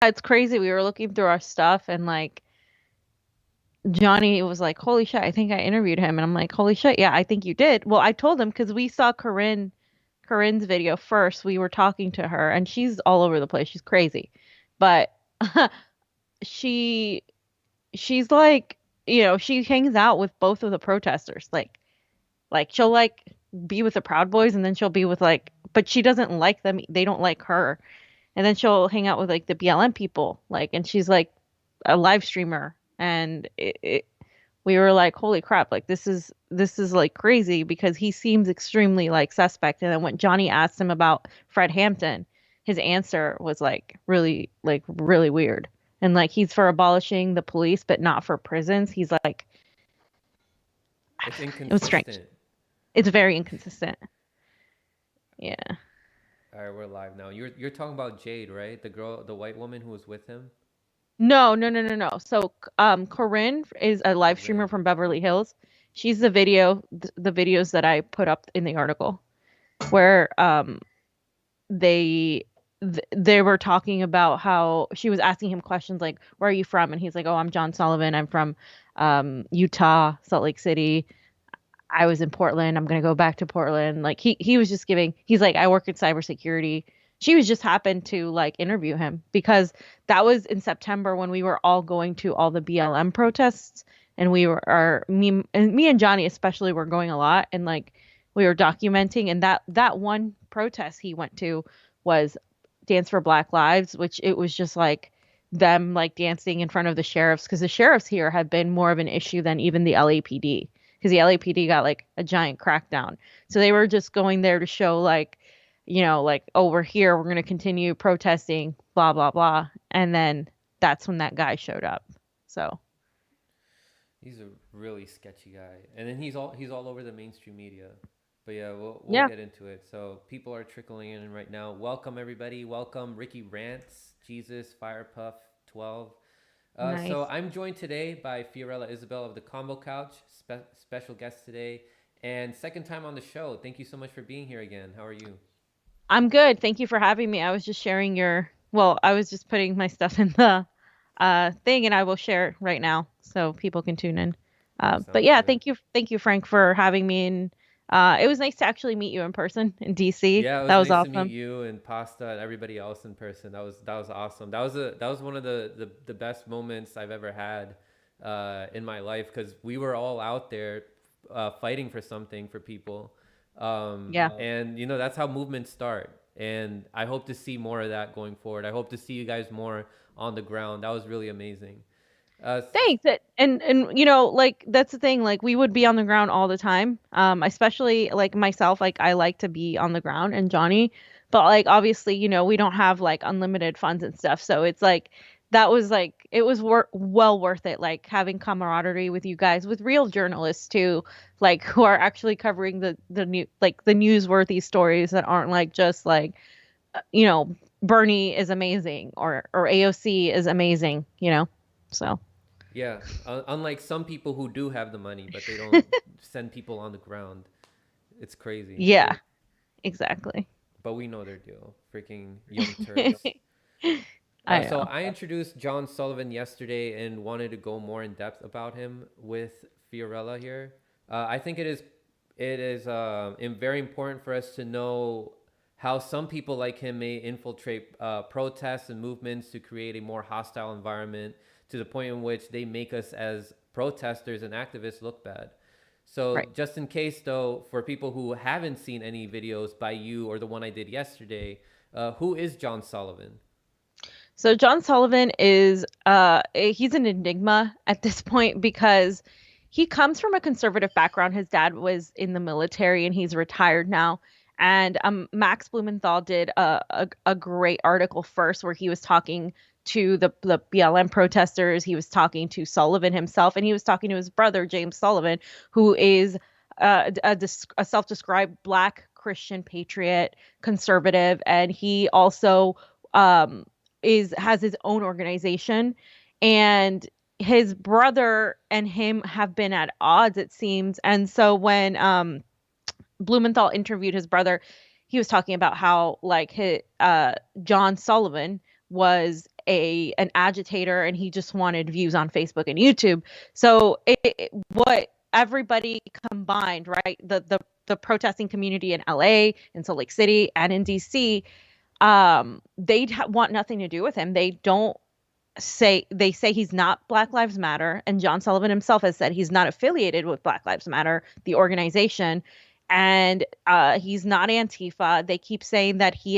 it's crazy. We were looking through our stuff and like Johnny was like, "Holy shit, I think I interviewed him." And I'm like, "Holy shit, yeah, I think you did." Well, I told him because we saw Corinne's video first. We were talking to her and she's all over the place. She's crazy. But she she's like, she hangs out with both of the protesters. Like she'll like be with the Proud Boys and then she'll be with like but she doesn't like them. They don't like her. And then she'll hang out with like the BLM people. Like and she's like a live streamer and we were like, holy crap, like this is like crazy because he seems extremely like suspect. And then when Johnny asked him about Fred Hampton, his answer was like really weird. And like he's for abolishing the police, but not for prisons. He's like, It's it was strange. inconsistent. It's very inconsistent. Yeah. All right, we're live now. You're talking about Jade, right? The girl, the white woman who was with him. No, no, no, no, no. So, Corinne is a live streamer Corinne. from Beverly Hills. She's the videos that I put up in the article where they they were talking about how she was asking him questions like, "Where are you from?" And he's like, "Oh, I'm John Sullivan. I'm from Utah, Salt Lake City. I was in Portland. I'm gonna go back to Portland." Like he was just giving. He's like, "I work in cybersecurity." She was just happened to like interview him because that was in September when we were all going to all the BLM protests, and we were me and Johnny especially were going a lot, and like we were documenting, and that one protest he went to was Dance for Black Lives, which it was just like them like dancing in front of the sheriffs because the sheriffs here have been more of an issue than even the LAPD because the LAPD got like a giant crackdown. So they were just going there to show like, like, oh, we're here, we're going to continue protesting, blah, blah, blah. And then that's when that guy showed up. So, He's a really sketchy guy, and then he's all over the mainstream media. But yeah, we'll yeah, get into it. So people are trickling in right now. Welcome everybody. Welcome Ricky Rants, Jesus, Firepuff, 12. So nice. I'm joined today by Fiorella Isabel of the Combo Couch, special guest today, and second time on the show. Thank you so much for being here again. How are you? I'm good. Thank you for having me. I was just sharing I was just putting my stuff in the thing and I will share it right now so people can tune in. But Sounds yeah, good. thank you, Frank, for having me. And it was nice to actually meet you in person in DC. Yeah, it was That was nice to meet awesome. you and Pasta and everybody else in person. That was awesome. That was one of the best moments I've ever had in my life because we were all out there fighting for something for people, Yeah. and that's how movements start. And I hope to see more of that going forward. I hope to see you guys more on the ground. That was really amazing. Uh, Thanks. And like that's the thing, like we would be on the ground all the time. Especially like myself, like I like to be on the ground and Johnny, but like obviously, we don't have like unlimited funds and stuff. So it's like it was well worth it like having camaraderie with you guys with real journalists too, like who are actually covering the new like the newsworthy stories that aren't like just like you know, Bernie is amazing or AOC is amazing, So yeah, unlike some people who do have the money, but they don't send people on the ground. It's crazy. yeah, exactly. But we know their deal. Freaking young Turks. I So know. I introduced John Sullivan yesterday and wanted to go more in depth about him with Fiorella here. I think it is very important for us to know how some people like him may infiltrate protests and movements to create a more hostile environment to the point in which they make us as protesters and activists look bad. So Right. just in case though, for people who haven't seen any videos by you or the one I did yesterday, who is John Sullivan? So John Sullivan is he's an enigma at this point because he comes from a conservative background. His dad was in the military and he's retired now. And Max Blumenthal did a great article first where he was talking to the BLM protesters. He was talking to Sullivan himself, and he was talking to his brother James Sullivan, who is a self-described Black Christian patriot conservative, and he also um, is has his own organization. And his brother and him have been at odds, it seems. And so when Blumenthal interviewed his brother, he was talking about how like John Sullivan was an agitator, and he just wanted views on Facebook and YouTube. So what everybody combined, right? The protesting community in LA, in Salt Lake City, and in DC, they want nothing to do with him. They say he's not Black Lives Matter, and John Sullivan himself has said he's not affiliated with Black Lives Matter, the organization, and he's not Antifa. They keep saying that he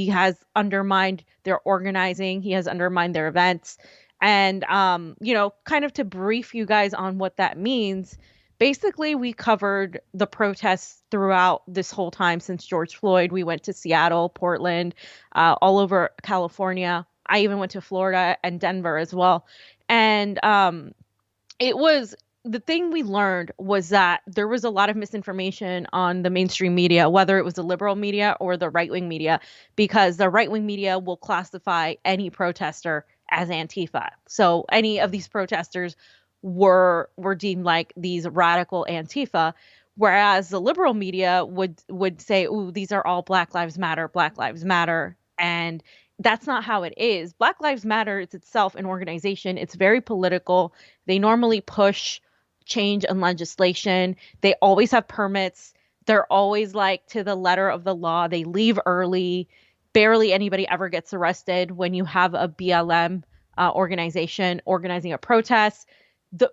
has undermined their organizing, he has undermined their events, and kind of to brief you guys on what that means. Basically, we covered the protests throughout this whole time since George Floyd. We went to Seattle, Portland, all over California. I even went to Florida and Denver as well. And it was the thing we learned was that there was a lot of misinformation on the mainstream media, whether it was the liberal media or the right wing media, because the right wing media will classify any protester as Antifa. So any of these protesters were deemed like these radical Antifa, whereas the liberal media would say, "Ooh, these are all Black Lives Matter, Black Lives Matter," and that's not how it is. Black Lives Matter is itself an organization. It's very political. They normally push change and legislation. They always have permits. They're always like to the letter of the law. They leave early. Barely anybody ever gets arrested when you have a BLM organization organizing a protest.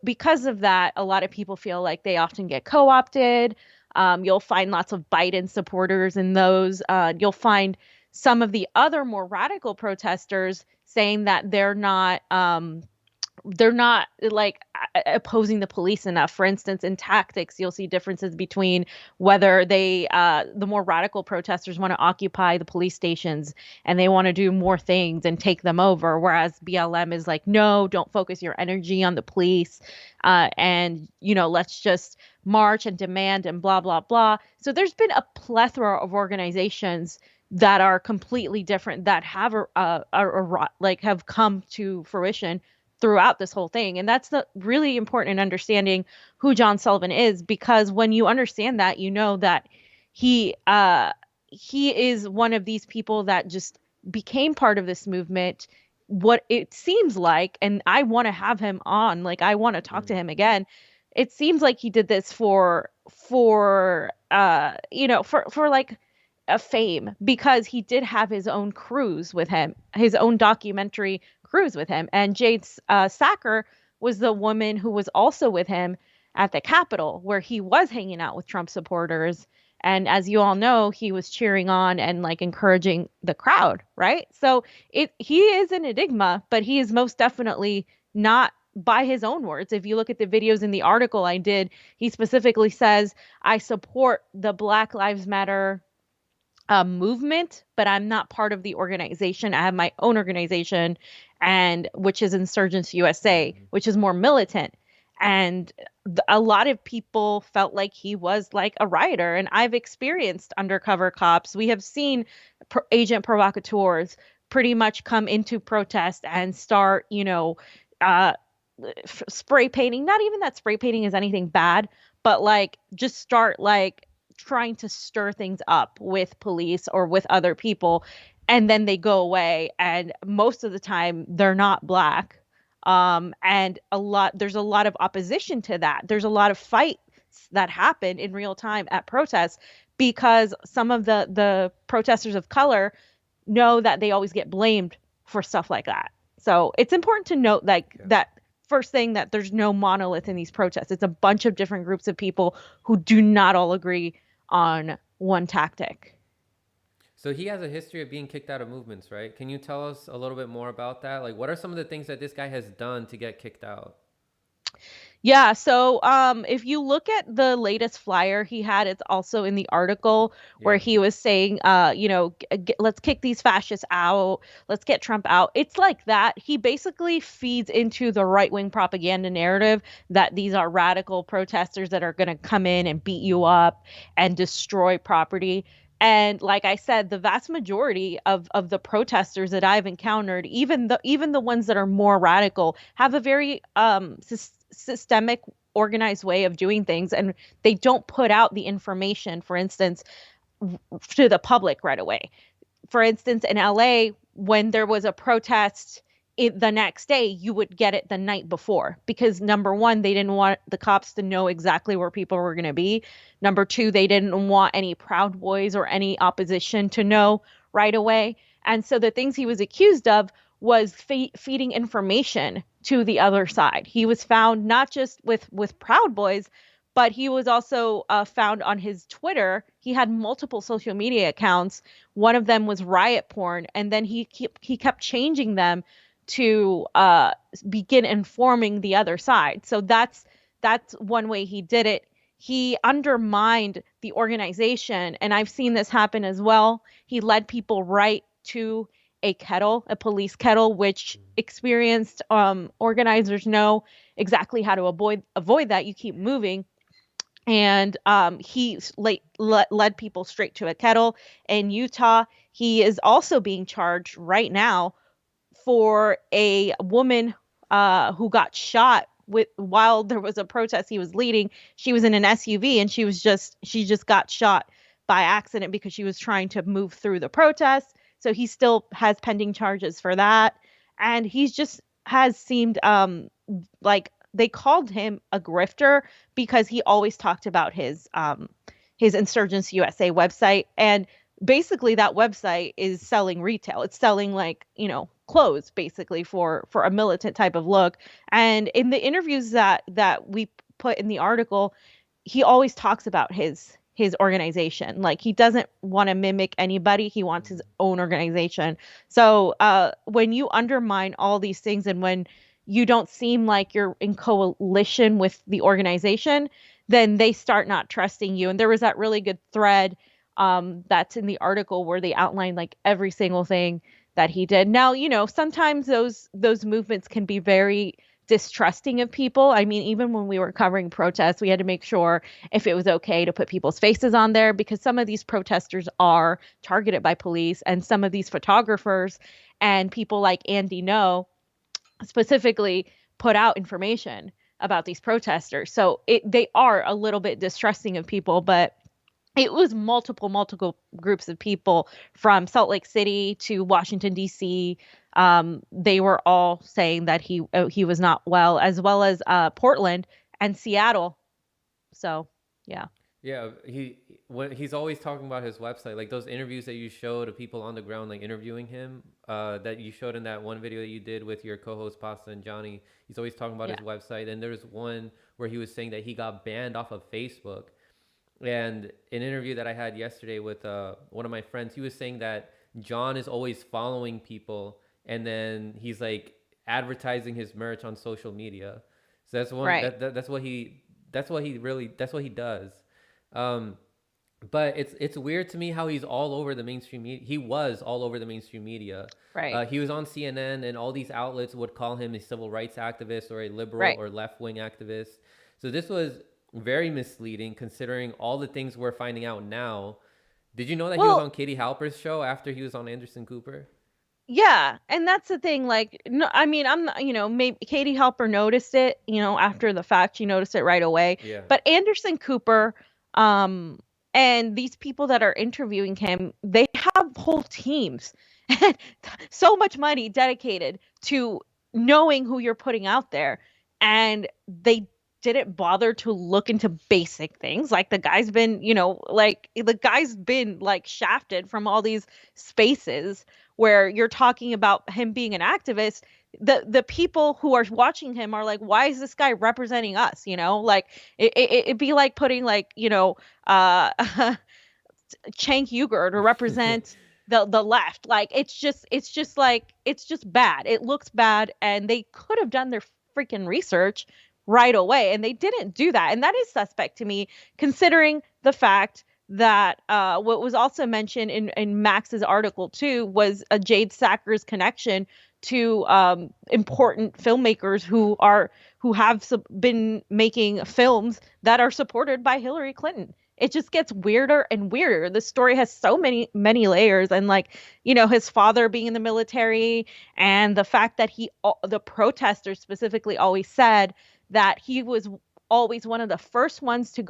Because of that, a lot of people feel like they often get co-opted. You'll find lots of Biden supporters in those. You'll find some of the other more radical protesters saying that they're not like opposing the police enough. For instance, in tactics, you'll see differences between whether the more radical protesters want to occupy the police stations and they want to do more things and take them over, whereas BLM is like, no, don't focus your energy on the police, and let's just march and demand and blah blah blah. So there's been a plethora of organizations that are completely different that have have come to fruition throughout this whole thing. And that's the really important in understanding who John Sullivan is, because when you understand that, you know that he is one of these people that just became part of this movement, what it seems like, and I want to have him on, like I want to talk to him again. It seems like he did this for like a fame, because he did have his own cruise with him, his own documentary cruise with him. And Jade Sacker was the woman who was also with him at the Capitol, where he was hanging out with Trump supporters. And as you all know, he was cheering on and like encouraging the crowd, right? So he is an enigma, but he is most definitely not, by his own words. If you look at the videos in the article I did, he specifically says, I support the Black Lives Matter movement, but I'm not part of the organization. I have my own organization, and which is Insurgents USA, which is more militant. And a lot of people felt like he was like a rioter. And I've experienced undercover cops. We have seen agent provocateurs pretty much come into protest and start, spray painting. Not even that spray painting is anything bad, but like just start like trying to stir things up with police or with other people, and then they go away, and most of the time they're not Black, and there's a lot of opposition to that. There's a lot of fights that happen in real time at protests, because some of the protesters of color know that they always get blamed for stuff like that. So it's important to note that first thing, that there's no monolith in these protests. It's a bunch of different groups of people who do not all agree on one tactic. So he has a history of being kicked out of movements, right? Can you tell us a little bit more about that? Like, what are some of the things that this guy has done to get kicked out? Yeah, so if you look at the latest flyer he had, it's also in the article where he was saying, let's kick these fascists out, let's get Trump out. It's like that. He basically feeds into the right-wing propaganda narrative that these are radical protesters that are going to come in and beat you up and destroy property. And like I said, the vast majority of the protesters that I've encountered, even the ones that are more radical, have a very systemic, organized way of doing things, and they don't put out the information, for instance, to the public right away. For instance, in LA, when there was a protest the next day, you would get it the night before, because number one, they didn't want the cops to know exactly where people were going to be. Number two, they didn't want any Proud Boys or any opposition to know right away. And so the things he was accused of was feeding information to the other side. He was found not just with Proud Boys, but he was also found on his Twitter. He had multiple social media accounts. One of them was riot porn, and then he kept changing them to begin informing the other side. So that's one way he did it. He undermined the organization, and I've seen this happen as well. He led people right to a kettle, a police kettle, which experienced organizers know exactly how to avoid that. You keep moving. And he led people straight to a kettle. In Utah, he is also being charged right now for a woman who got shot while there was a protest he was leading. She was in an SUV, and she just got shot by accident because she was trying to move through the protest. So he still has pending charges for that. And he's just has seemed like they called him a grifter because he always talked about his Insurgents USA website. And basically that website is selling retail. It's selling, like, clothes, basically, for a militant type of look. And in the interviews that we put in the article, he always talks about his organization. Like, he doesn't want to mimic anybody. He wants his own organization. So when you undermine all these things, and when you don't seem like you're in coalition with the organization, then they start not trusting you. And there was that really good thread that's in the article where they outline like every single thing that he did. Now, sometimes those movements can be very distrusting of people. I mean, even when we were covering protests, we had to make sure if it was okay to put people's faces on there, because some of these protesters are targeted by police, and some of these photographers and people like Andy No specifically put out information about these protesters. So they are a little bit distrusting of people. But it was multiple groups of people from Salt Lake City to Washington, D.C. They were all saying that he was not well as Portland and Seattle. So, yeah. Yeah, he's always talking about his website, like those interviews that you show to people on the ground, like interviewing him, that you showed in that one video that you did with your co-host Pasta and Johnny. He's always talking about his website, and there's one where he was saying that he got banned off of Facebook. And an interview that I had yesterday with one of my friends, he was saying that John is always following people, and then he's like advertising his merch on social media. So that's one. Right. That's what he. That's what he does. But it's weird to me how he's all over the mainstream media. He was all over the mainstream media. Right. He was on CNN, and all these outlets would call him a civil rights activist or a liberal Right. or left-wing activist. So this was very misleading, considering all the things we're finding out now. Did you know that he was on Katie Halper's show after he was on Anderson Cooper? Yeah, and that's the thing. Like, no, I mean, I'm not, maybe Katie Halper noticed it, after the fact. She noticed it right away. Yeah. But Anderson Cooper, and these people that are interviewing him, they have whole teams and so much money dedicated to knowing who you're putting out there, and they didn't bother to look into basic things. Like, the guy's been, shafted from all these spaces where you're talking about him being an activist. The people who are watching him are like, why is this guy representing us? Like, it'd be like putting, like, Cenk Uyghur to represent the left. Like, it's just bad. It looks bad, and they could have done their freaking research right away, and they didn't do that. And that is suspect to me, considering the fact that what was also mentioned in Max's article too was a Jade Sacker's connection to important filmmakers who have been making films that are supported by Hillary Clinton. It just gets weirder and weirder. The story has so many layers, and his father being in the military, and the fact that the protesters specifically always said that he was always one of the first ones to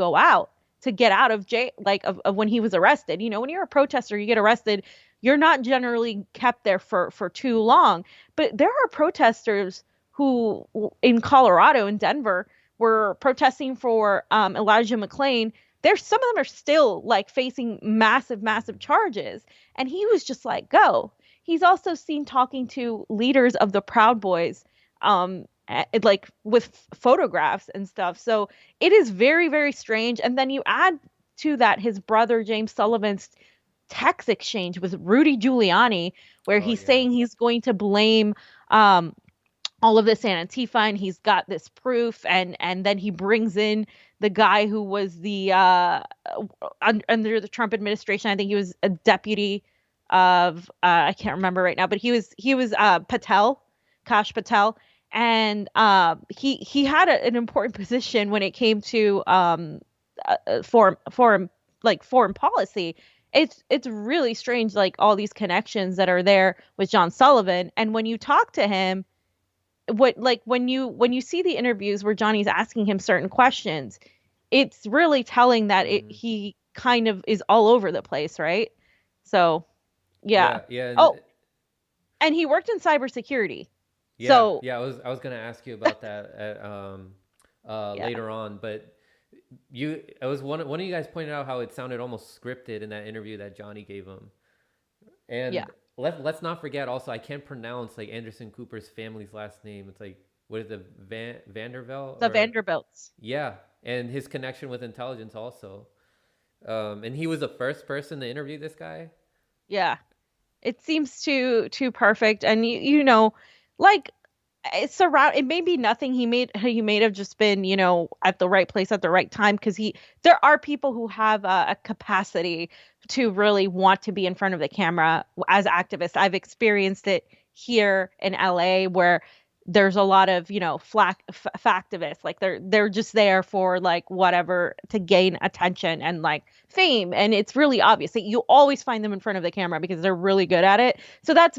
get out of jail, like of when he was arrested. When you're a protester, you get arrested, you're not generally kept there for too long. But there are protesters who in Colorado and Denver were protesting for Elijah McClain. There's some of them are still like facing massive charges, and he was just like, go. He's also seen talking to leaders of the Proud Boys, like with photographs and stuff. So it is very strange. And then you add to that his brother James Sullivan's text exchange with Rudy Giuliani, where Oh he's yeah. saying he's going to blame um, all of this on Antifa, and he's got this proof, and then he brings in the guy who was the under the Trump administration. I think he was a deputy of I can't remember right now, but he was Patel, Kash Patel, and he had an important position when it came to foreign policy. It's really strange, like all these connections that are there with John Sullivan, and when you talk to him, what like when you see the interviews where Johnny's asking him certain questions, it's really telling that Mm-hmm. he kind of is all over the place, right? So, yeah. Yeah, yeah, and Oh, and he worked in cybersecurity. yeah, So, yeah. I was gonna ask you about that yeah. later on, but it was one of you guys pointed out how it sounded almost scripted in that interview that Johnny gave him. Yeah. And let's not forget also, I can't pronounce like Anderson Cooper's family's last name. It's like, what is it, Vanderbilt The or Vanderbilts. yeah, and his connection with intelligence also. And he was the first person to interview this guy. Yeah. It seems too perfect, and like it's around. It may be nothing. He may have just been at the right place at the right time, because he there are people who have a capacity to really want to be in front of the camera as activists. I've experienced it here in LA, where there's a lot of factivists, like they're just there for like whatever, to gain attention and like fame, and it's really obvious that you always find them in front of the camera because they're really good at it. So that's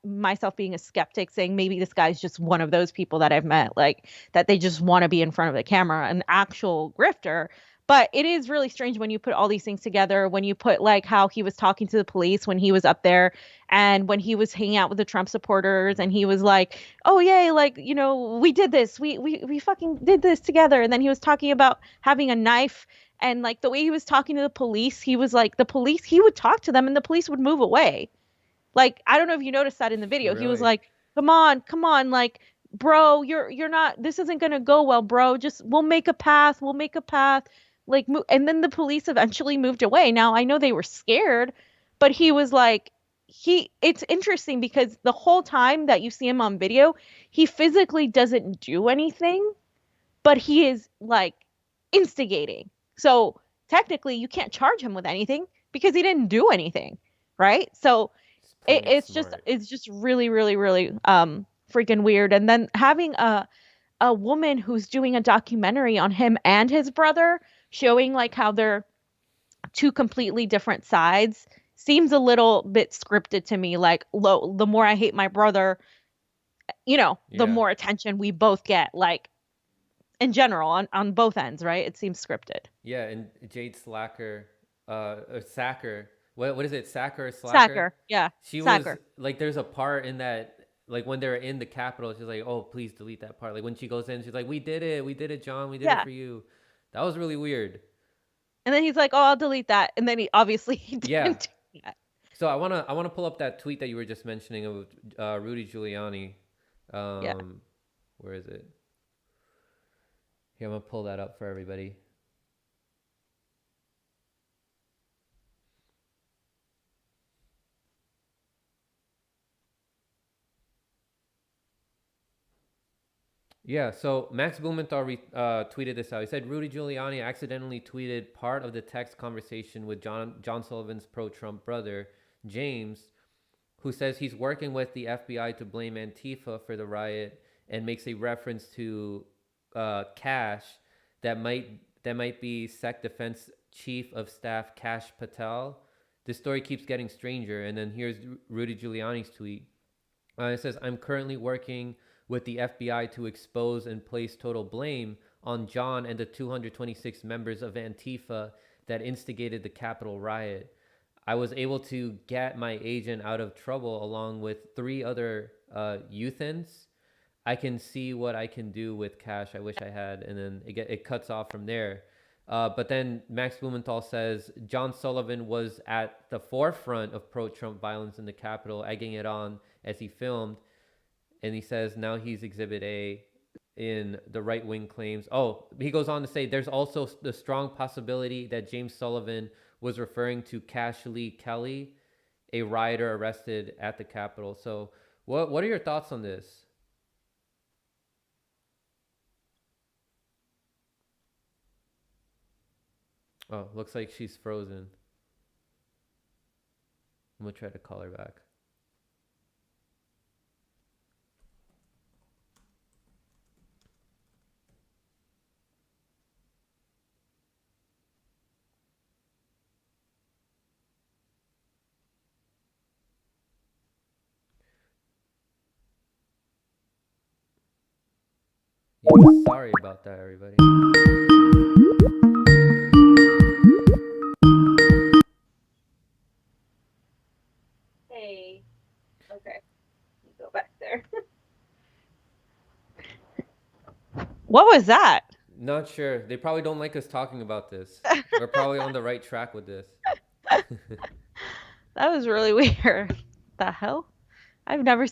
myself being a skeptic, saying maybe this guy's just one of those people that I've met, like that they just want to be in front of the camera, an actual grifter. But it is really strange when you put all these things together, when you put like how he was talking to the police when he was up there, and when he was hanging out with the Trump supporters, and he was like, oh yay, like we did this, we fucking did this together. And then he was talking about having a knife, and like the way he was talking to the police, he was like, the police, he would talk to them and the police would move away. Like, I don't know if you noticed that in the video. He was Really? like, come on, like, bro, you're not, this isn't gonna go well, bro. Just we'll make a path. Like, and then the police eventually moved away. Now I know they were scared, but he was like, it's interesting because the whole time that you see him on video, he physically doesn't do anything, but he is like instigating. So technically you can't charge him with anything because he didn't do anything, right? So It's it, pretty it's just smart. it's just really freaking weird. And then having a woman who's doing a documentary on him and his brother, showing like how they're two completely different sides, seems a little bit scripted to me. Like, the more I hate my brother, the Yeah. more attention we both get, like in general, on both ends, right? It seems scripted. Yeah, and Jade Slacker, or Sacker. What is it? Sacker or Slacker? Sacker, yeah. She was Sacker. like, there's a part in that, like when they're in the Capitol, she's like, "Oh, please delete that part." Like when she goes in, she's like, we did it, John, we did it Yeah. for you." That was really weird. And then he's like, "Oh, I'll delete that." And then he obviously he Yeah. didn't do that. So I wanna pull up that tweet that you were just mentioning of Rudy Giuliani. Yeah. Um, where is it? Here, I'm gonna pull that up for everybody. Yeah, so Max Blumenthal tweeted this out. He said Rudy Giuliani accidentally tweeted part of the text conversation with John Sullivan's pro-Trump brother James, who says he's working with the FBI to blame Antifa for the riot, and makes a reference to Cash, that might be Sec Defense Chief of Staff Cash Patel. This story keeps getting stranger, and then here's Rudy Giuliani's tweet. It says, I'm currently working with the FBI to expose and place total blame on John and the 226 members of Antifa that instigated the Capitol riot. I was able to get my agent out of trouble along with three other youthins. I can see what I can do with cash. I wish I had, and then it cuts off from there. But then Max Blumenthal says John Sullivan was at the forefront of pro-Trump violence in the Capitol, egging it on as he filmed, and he says now he's Exhibit A in the right wing claims. Oh, he goes on to say there's also the strong possibility that James Sullivan was referring to Cash Lee Kelly, a rioter arrested at the Capitol. So, what are your thoughts on this? Oh, looks like she's frozen. I'm gonna try to call her back. Yeah, sorry about that, everybody. Hey. Okay. Go back there. What was that? Not sure. They probably don't like us talking about this. We're probably on the right track with this. That was really weird. The hell? I've never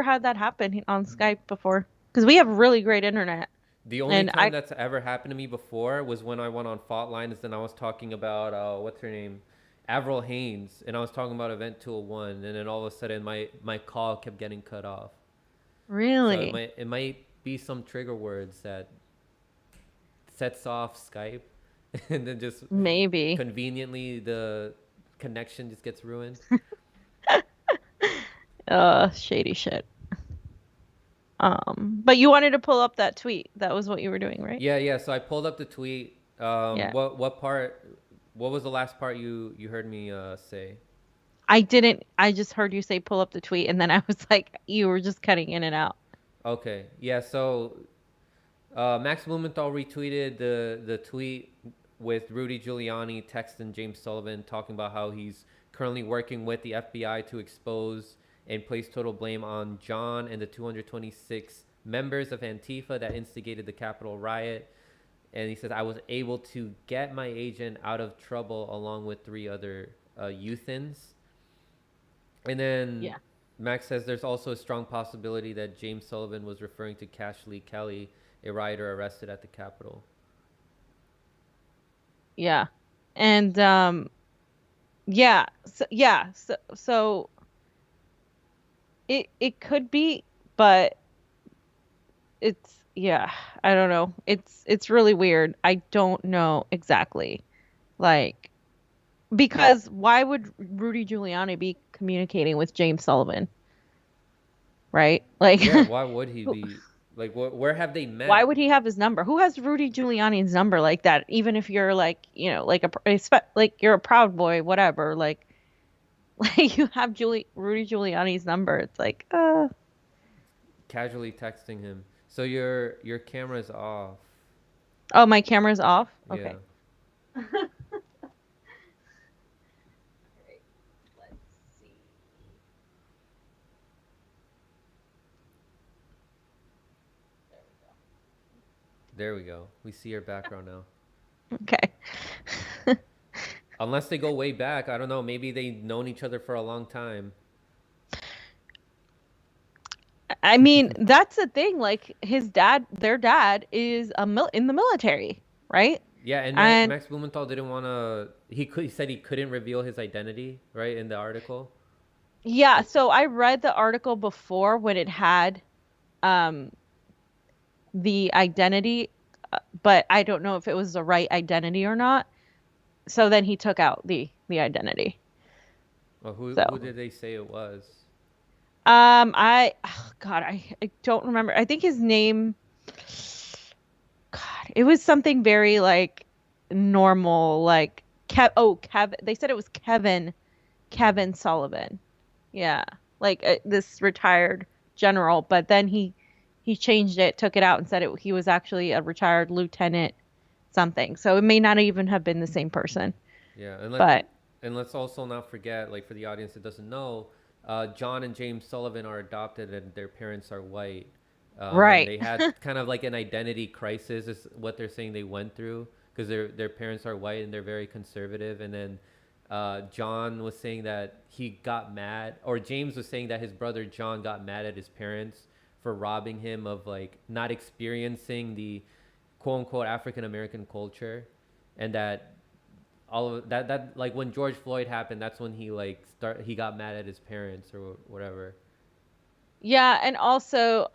had that happen on Skype before. Because we have really great internet. The only And time that's ever happened to me before was when I went on Fault Lines and I was talking about what's her name, Avril Haines, and I was talking about Event 201, and then all of a sudden my call kept getting cut off. So really? it might be some trigger words that sets off Skype, and then just Maybe. conveniently the connection just gets ruined. Shady shit. But you wanted to pull up that tweet. That was what you were doing, right? Yeah. So I pulled up the tweet. Yeah. What part? What was the last part you heard me say? I didn't. I just heard you say pull up the tweet, and then I was like, you were just cutting in and out. Okay. Yeah. So Max Blumenthal retweeted the tweet with Rudy Giuliani texting James Sullivan talking about how he's currently working with the FBI to expose and place total blame on John and the 226 members of Antifa that instigated the Capitol riot. And he says, I was able to get my agent out of trouble along with three other youthins. And then Yeah. Max says there's also a strong possibility that James Sullivan was referring to Cash Lee Kelly, a rioter arrested at the Capitol. Yeah. And yeah. So it could be, but it's yeah, I don't know. It's really weird. I don't know exactly. Like because why would Rudy Giuliani be communicating with James Sullivan, right? Like Yeah, why would he be? Like, where have they why met? would he have his number? Who has Rudy Giuliani's number like that? Even if you're like, like like you're a Proud Boy, whatever, like like you have Rudy Giuliani's number. It's like, Casually texting him. So your camera's off. oh, my camera's off. Yeah. Okay. Let's see. There we go. We see your background now. Okay. Unless they go way back, I don't know. Maybe they've known each other for a long time. I mean, that's the thing. Like their dad is in the military, right? Yeah, and And Max Blumenthal didn't want to. He said he couldn't reveal his identity, right, in the article. yeah, so I read the article before when it had um the identity, but I don't know if it was the right identity or not. So then he took out the identity. Well, who So, did they say it was? God, I don't remember. I think his name, God, it was something very like normal, like Kevin. They said it was Kevin Sullivan. Yeah, like this retired general, but then he changed it, took it out, and said he was actually a retired lieutenant something. So it may not even have been the same person. Yeah, unless But And let's also not forget, like for the audience that doesn't know, John and James Sullivan are adopted and their parents are white. And Right. they had kind of like an identity crisis, is what they're saying they went through, because their parents are white and they're very conservative. And then John was saying that he got mad, or James was saying that his brother John got mad at his parents for robbing him of like not experiencing the quote unquote African American culture, and that all of that like when George Floyd happened, that's when he got mad at his parents or whatever. Yeah, and also,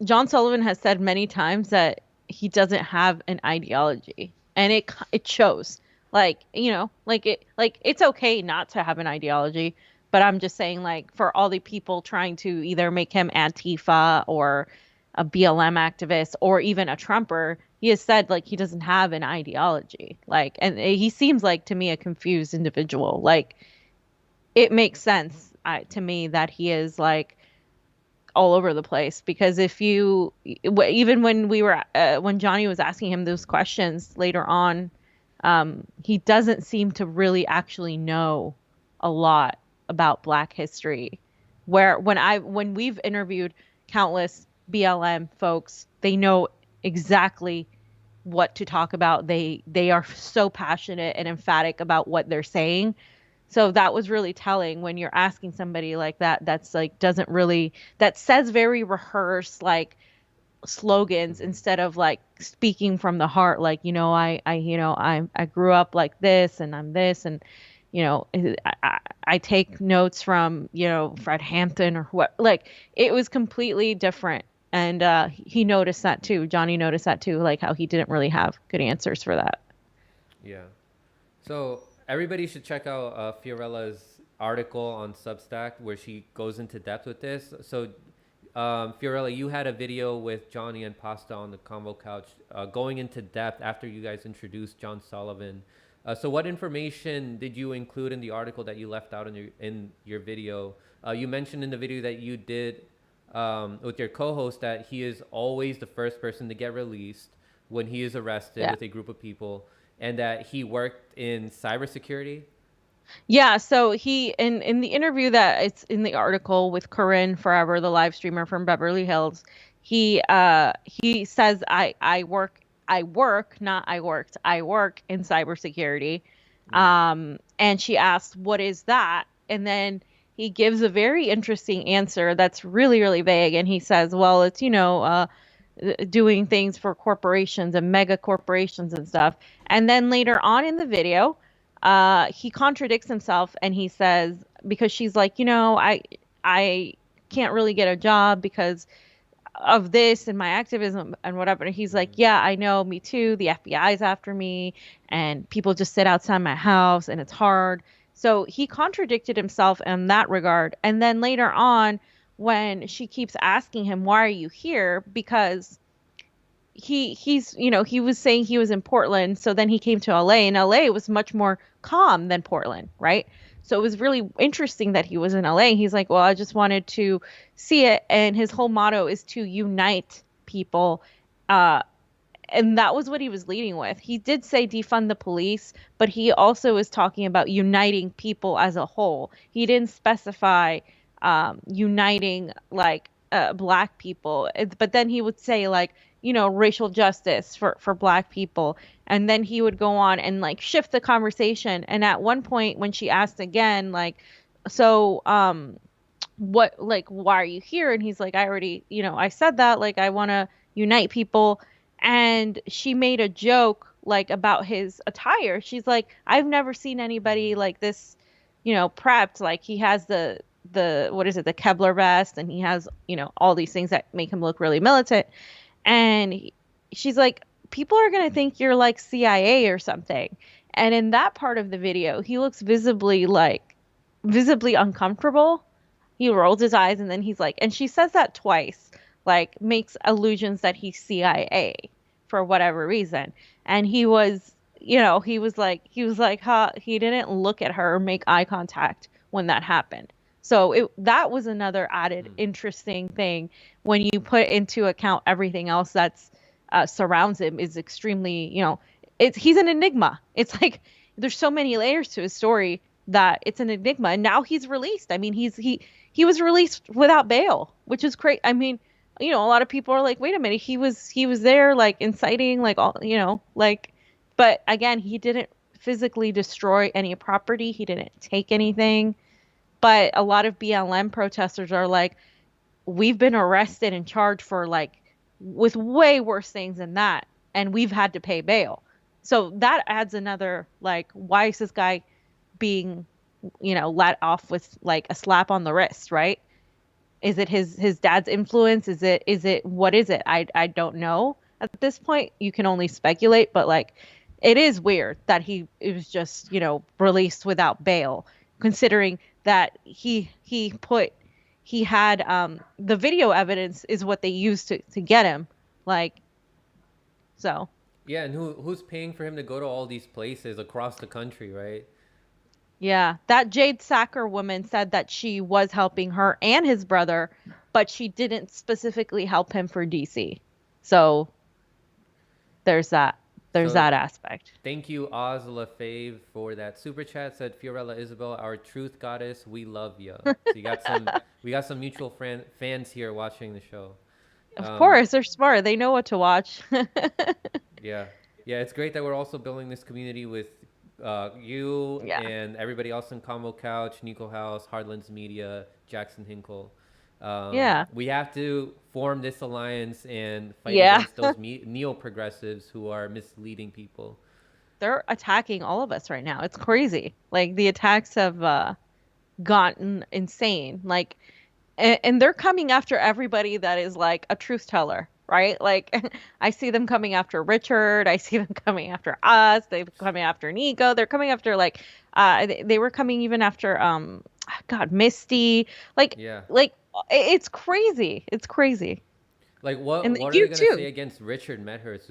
John Sullivan has said many times that he doesn't have an ideology, and it shows. Like, like it's okay not to have an ideology, but I'm just saying, like, for all the people trying to either make him Antifa or a BLM activist or even a Trumper, he has said like he doesn't have an ideology. Like, and he seems like to me a confused individual. Like, it makes sense to me that he is like all over the place because if you even when we were when Johnny was asking him those questions later on, he doesn't seem to really actually know a lot about Black history. Where when we've interviewed countless BLM folks, they know exactly what to talk about. They are so passionate and emphatic about what they're saying, so that was really telling when you're asking somebody like that that's like doesn't really that says very rehearsed like slogans Mm-hmm. instead of like speaking from the heart like I grew up like this and I'm this and I take notes from Fred Hampton or what like it was completely different and he noticed that too. Johnny noticed that too, like how he didn't really have good answers for that. Yeah. So everybody should check out Fiorella's article on Substack where she goes into depth with this. So Fiorella, you had a video with Johnny and Pasta on the Convo Couch going into depth after you guys introduced John Sullivan. So what information did you include in the article that you left out in your video? You mentioned in the video that you did with your co-host that he is always the first person to get released when he is arrested Yeah. with a group of people, and that he worked in cybersecurity. Yeah, so he in the interview that it's in the article with Corinne Forever, the live streamer from Beverly Hills, he says I work, not I worked. I work in cybersecurity. Mm. And she asks, "What is that?" And then he gives a very interesting answer that's really, really vague. And he says, "Well, it's, doing things for corporations and mega corporations and stuff." And then later on in the video, he contradicts himself and he says, because she's like, I can't really get a job because of this and my activism and whatever. And he's like, Mm-hmm. yeah, I know, me too. The FBI's after me and people just sit outside my house and it's hard. So he contradicted himself in that regard. And then later on, when she keeps asking him, why are you here? Because he was saying he was in Portland, so then he came to LA, and LA was much more calm than Portland, right? So it was really interesting that he was in LA. He's like, well, I just wanted to see it, and his whole motto is to unite people. Uh, and that was what he was leading with. He did say defund the police, but he also was talking about uniting people as a whole. He didn't specify uniting like black people, but then he would say like racial justice for black people, and then he would go on and like shift the conversation. And at one point, when she asked again, like, so what, like, why are you here? And he's like, I already, I said that, like, I want to unite people. And she made a joke like about his attire. She's like, I've never seen anybody Mm-hmm. like this, prepped. Like he has the what is it, the Kevlar vest, and he has, all these things that make him look really militant. And she's like, people are going to think you're like CIA or something. And in that part of the video, he looks visibly uncomfortable. He rolls his eyes and then he's like, and she says that twice, like makes allusions that he's CIA for whatever reason. And he was like, huh, he didn't look at her or make eye contact when that happened. So that was another added Mm. interesting thing when you put into account everything else that's surrounds him is extremely, he's an enigma. It's like there's so many layers to his story that it's an enigma. And now he's released. I mean, he was released without bail, which is crazy. I mean, a lot of people are like, wait a minute, he was there like inciting like all, like, but again, he didn't physically destroy any property. He didn't take anything. But a lot of BLM protesters are like, we've been arrested and charged for like with way worse things than that, and we've had to pay bail. So that adds another like, why is this guy being, let off with like a slap on the wrist, right? Is it his dad's influence? Is it what is it? I don't know at this point. You can only speculate, but like it is weird that it was just, released without bail, considering that he had the video evidence is what they used to get him. Like, so Yeah, and who's paying for him to go to all these places across the country, right? yeah, that Jade Sacker woman said that she was helping her and his brother, but she didn't specifically help him for DC. So there's that. There's So that aspect. thank you, Oz LaFave, for that super chat. Said Fiorella Isabel, our truth goddess, we love ya. So we got some mutual fans here watching the show. Of Um, course, they're smart. They know what to watch. yeah, yeah, it's great that we're also building this community with you Yeah. and everybody else in Combo Couch, Nico House, Hardlands Media, Jackson Hinkle. Yeah. We have to form this alliance and fight Yeah. against those neo progressives who are misleading people. They're attacking all of us right now. It's crazy. Like the attacks have gotten insane. Like, and they're coming after everybody that is like a truth teller, right? Like, I see them coming after Richard. I see them coming after us. They're coming after Nico. They're coming after like, they were coming even after God, Misty. Like, Yeah. like it's crazy. It's crazy. Like And what are they you gonna say too. against Richard Medhurst,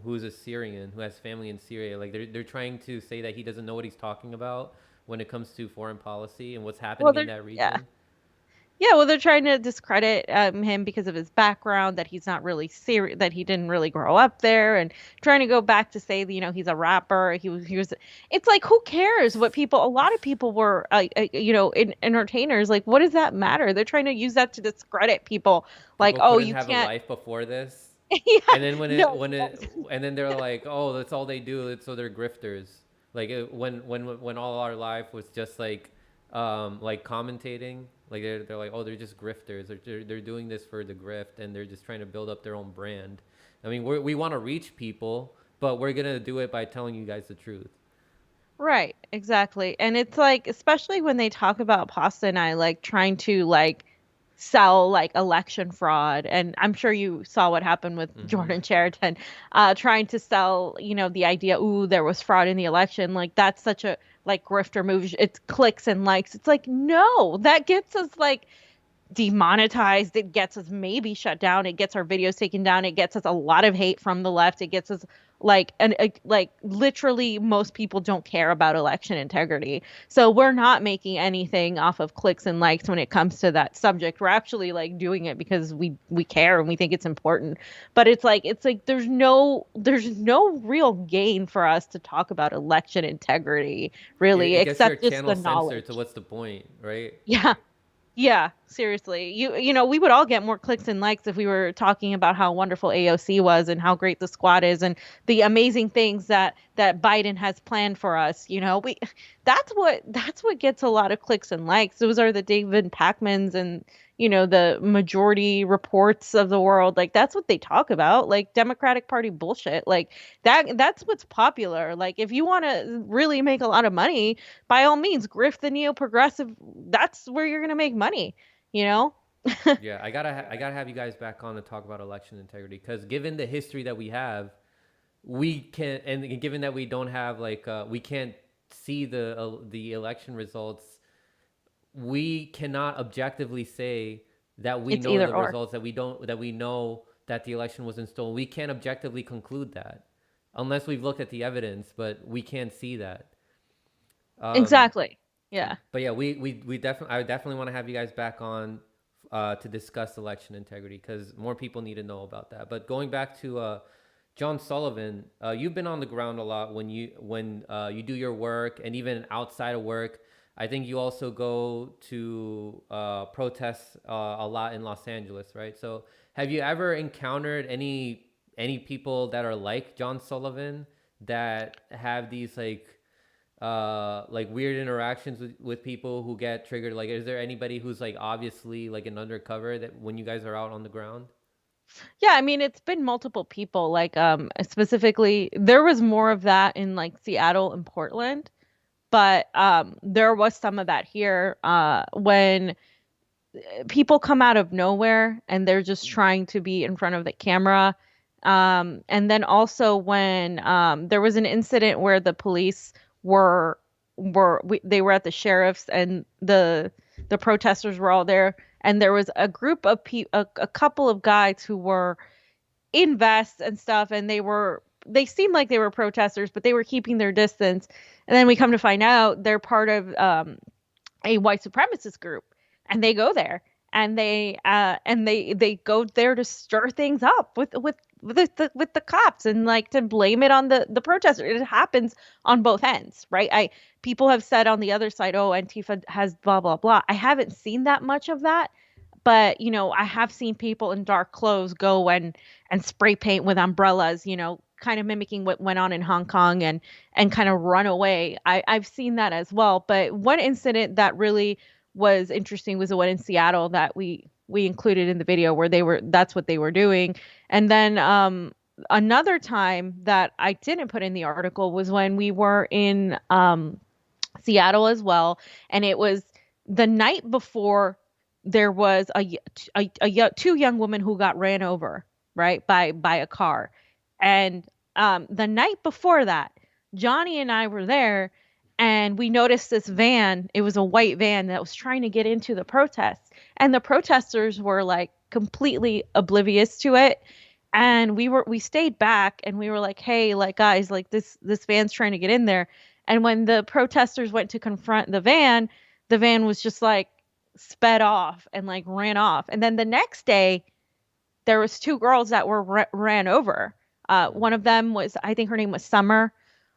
who's a Syrian who has family in Syria? Like they're trying to say that he doesn't know what he's talking about when it comes to foreign policy and what's Well, happening in they're that yeah. region. Yeah, well, they're trying to discredit him because of his background, that he's not really serious, that he didn't really grow up there, and trying to go back to say, he's a rapper. He was. It's like, who cares what people? A lot of people were, entertainers. Like, what does that matter? They're trying to use that to discredit people. Like, People oh, couldn't you have a can't. life before this, Yeah, and then no. and then they're like, oh, that's all they do. It's so they're grifters. Like when all our life was just like commentating. Like they're like, oh, they're just grifters. They're doing this for the grift, and they're just trying to build up their own brand. I mean, we want to reach people, but we're gonna do it by telling you guys the truth. Right, exactly. And it's like, especially when they talk about Pasta and I like trying to like sell like election fraud. And I'm sure you saw what happened with Mm-hmm. Jordan Chariton, trying to sell, the idea, ooh, there was fraud in the election. Like that's such a like grifter move. It's clicks and likes. It's like, no, that gets us like demonetized. It gets us maybe shut down. It gets our videos taken down. It gets us a lot of hate from the left. It gets us like literally most people don't care about election integrity. So we're not making anything off of clicks and likes when it comes to that subject. We're actually like doing it because we care and we think it's important. But it's like there's no real gain for us to talk about election integrity really, It gets your except just channel the censored. So knowledge. what's the point, right? Yeah. Yeah, seriously. We would all get more clicks and likes if we were talking about how wonderful AOC was and how great the squad is and the amazing things that Biden has planned for us. We that's what gets a lot of clicks and likes. Those are the David Pacmans and the majority reports of the world. Like that's what they talk about. Like Democratic Party bullshit. Like that's what's popular. Like if you want to really make a lot of money, by all means, grift the neo-progressive. That's where you're gonna make money, you know? Yeah, I gotta have you guys back on to talk about election integrity because given the history that we have, we can and given that we don't have we can't see the election results, we cannot objectively say that we It's know either the or. results that we know that the election wasn't stolen. We can't objectively conclude that unless we've looked at the evidence, but we can't see that. Um, Exactly. Yeah. but yeah, we definitely I definitely want to have you guys back on to discuss election integrity because more people need to know about that. But going back John Sullivan, you've been on the ground a lot when you do your work and even outside of work. I think you also go to protests a lot in Los Angeles, right? So, have you ever encountered any people that are like John Sullivan that have these like weird interactions with people who get triggered? Like, is there anybody who's like obviously like an undercover that when you guys are out on the ground? Yeah, I mean, it's been multiple people. Like, specifically, there was more of that in like Seattle and Portland, but there was some of that here. When people come out of nowhere and they're just trying to be in front of the camera. And then also when there was an incident where the police were they were at the sheriff's, and the protesters were all there, and there was a group of a couple of guys who were in vests and stuff, and they seemed like they were protesters, but they were keeping their distance. And then we come to find out they're part of a white supremacist group, and they go there, and they go there to stir things up with the cops, and like to blame it on the protester. It happens on both ends, right? I People have said on the other side, oh, Antifa has blah blah blah. I haven't seen that much of that, but I have seen people in dark clothes go and spray paint with umbrellas, kind of mimicking what went on in Hong Kong, and kind of run away. I've seen that as well. But one incident that really was interesting was the one in Seattle that we included in the video, where that's what they were doing. And then another time that I didn't put in the article was when we were in Seattle as well, and it was the night before. There was two young women who got ran over, right, by a car. And the night before that, Johnny and I were there, and we noticed this van. It was a white van that was trying to get into the protests, and the protesters were like completely oblivious to it. And we stayed back, and we were like, hey, like, guys, like, this van's trying to get in there. And when the protesters went to confront the van was just like sped off and like ran off. And then the next day, there was two girls that were ran over. One of them was, I think her name was Summer,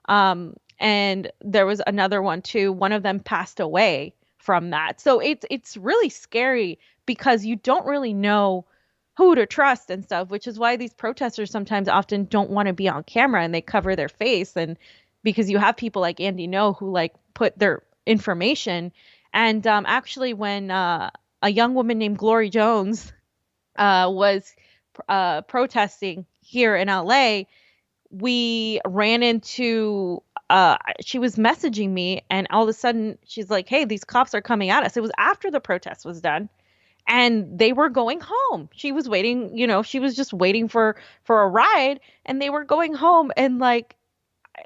and there was another one too. One of them passed away from that. So it's really scary because you don't really know who to trust and stuff, which is why these protesters sometimes often don't want to be on camera, and they cover their face. And because you have people like Andy Ngo who like put their information. And actually, when a young woman named Glory Jones was protesting here in LA, we ran into she was messaging me, and all of a sudden she's like, hey, these cops are coming at us. It was after the protest was done, and they were going home. She was waiting, she was just waiting for a ride, and they were going home. And like,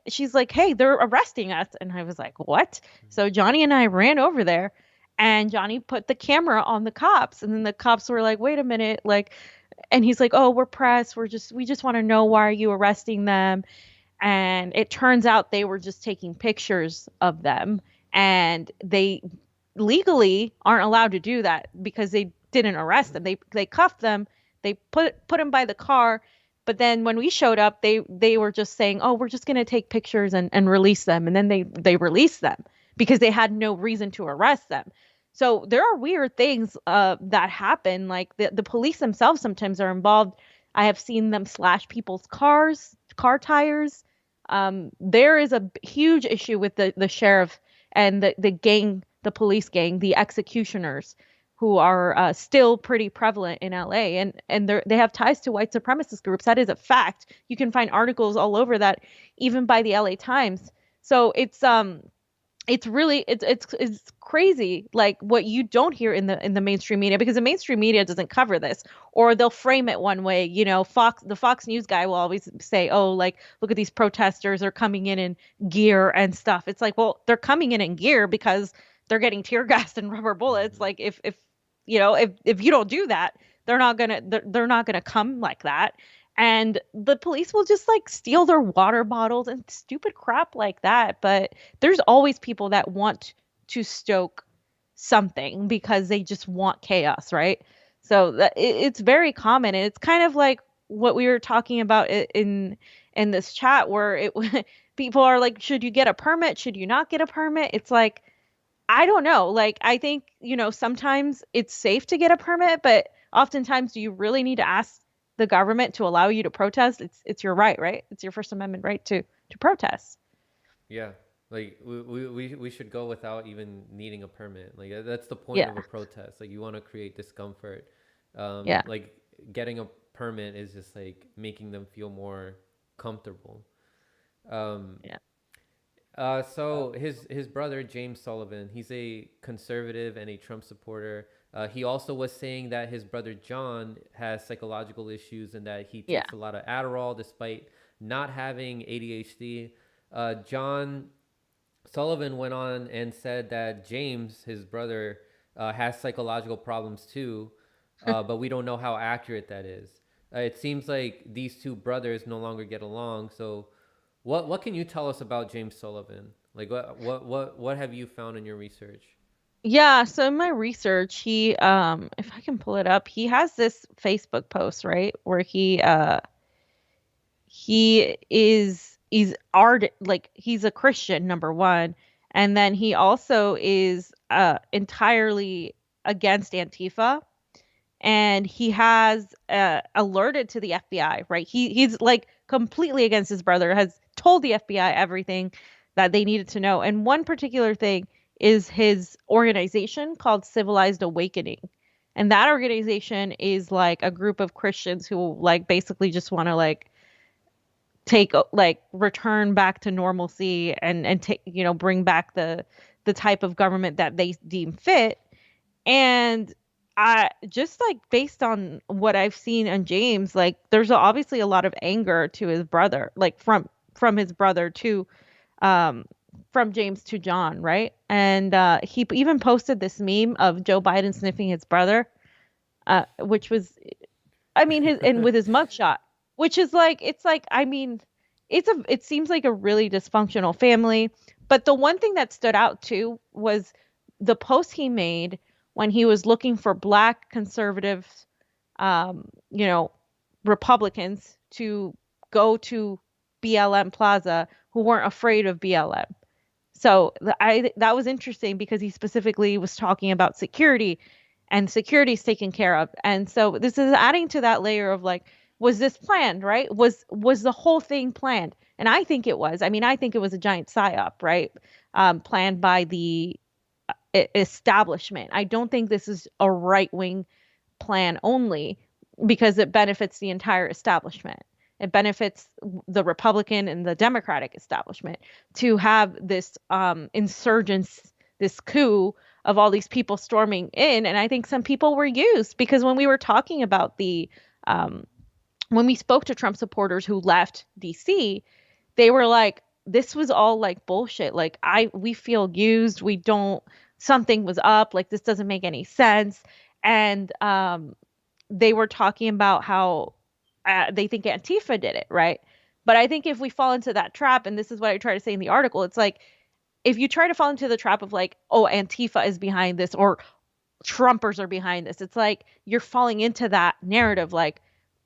she's like, hey, they're arresting us. And I was like, what? So Johnny and I ran over there, and Johnny put the camera on the cops, and then the cops were like, wait a minute, like, and he's like, oh, we're press, we just want to know, why are you arresting them? And it turns out they were just taking pictures of them, and they legally aren't allowed to do that because they didn't arrest them. They cuffed them, they put them by the car. But then when we showed up, they were just saying, oh, we're just going to take pictures and release them. And then they released them because they had no reason to arrest them. So there are weird things that happen. Like the police themselves sometimes are involved. I have seen them slash people's car tires. There is a huge issue with the sheriff and the gang, the police gang, the executioners, who are still pretty prevalent in LA, and they have ties to white supremacist groups. That is a fact. You can find articles all over that, even by the LA Times. So it's really it's crazy, like what you don't hear in the mainstream media, because the mainstream media doesn't cover this, or they'll frame it one way. The Fox News guy will always say, oh, like, look at these protesters are coming in gear and stuff. It's like, well, they're coming in gear because they're getting tear gassed and rubber bullets. Like, if you don't do that, they're not gonna come like that. And the police will just like steal their water bottles and stupid crap like that. But there's always people that want to stoke something because they just want chaos, right? So it's very common, and it's kind of like what we were talking about in this chat where it people are like, should you get a permit? Should you not get a permit? It's like, I don't know. Like, I think, sometimes it's safe to get a permit, but oftentimes do you really need to ask the government to allow you to protest? It's your right, right? It's your First Amendment right to protest. Yeah, like we should go without even needing a permit. Like that's the point Yeah. of a protest. Like you want to create discomfort. Yeah. Like getting a permit is just like making them feel more comfortable. Um, Yeah. so his brother James Sullivan, he's a conservative and a Trump supporter. He also was saying that his brother John has psychological issues and that he Yeah. takes a lot of Adderall despite not having ADHD. John Sullivan went on and said that James, his brother, has psychological problems too, but we don't know how accurate that is. It seems like these two brothers no longer get along. So, what can you tell us about James Sullivan? Like, what have you found in your research? Yeah, so in my research, if I can pull it up, he has this Facebook post, right? Where he's art like he's a Christian, number one, and then he also is entirely against Antifa, and he has alerted to the FBI, right? He's like completely against his brother, has told the FBI everything that they needed to know. And one particular thing is his organization called Civilized Awakening. And that organization is like a group of Christians who like basically just want to like take like return back to normalcy and take, bring back the type of government that they deem fit. And I just like based on what I've seen on James, like there's obviously a lot of anger to his brother, like from his brother to um from James to John, right? And he even posted this meme of Joe Biden sniffing his brother, which was, I mean, his and with his mugshot, which is like, it's like, I mean, it seems like a really dysfunctional family. But the one thing that stood out too was the post he made when he was looking for black conservative, um, you know, Republicans to go to BLM Plaza who weren't afraid of BLM. So that was interesting because he specifically was talking about security, and security is taken care of. And so this is adding to that layer of like, was this planned, right? Was the whole thing planned? And I think it was. I mean, I think it was a giant psyop, right? Planned by the establishment. I don't think this is a right wing plan only because it benefits the entire establishment. It benefits the Republican and the Democratic establishment to have this insurgence, this coup of all these people storming in. And I think some people were used because when we were talking about um, when we spoke to Trump supporters who left DC, they were like, this was all like bullshit. Like, we feel used. We don't, something was up. Like, this doesn't make any sense. And they were talking about how they think Antifa did it, right? But I think if we fall into that trap, and this is what I try to say in the article, it's like if you try to fall into the trap of like, oh, Antifa is behind this or Trumpers are behind this, it's like you're falling into that narrative like,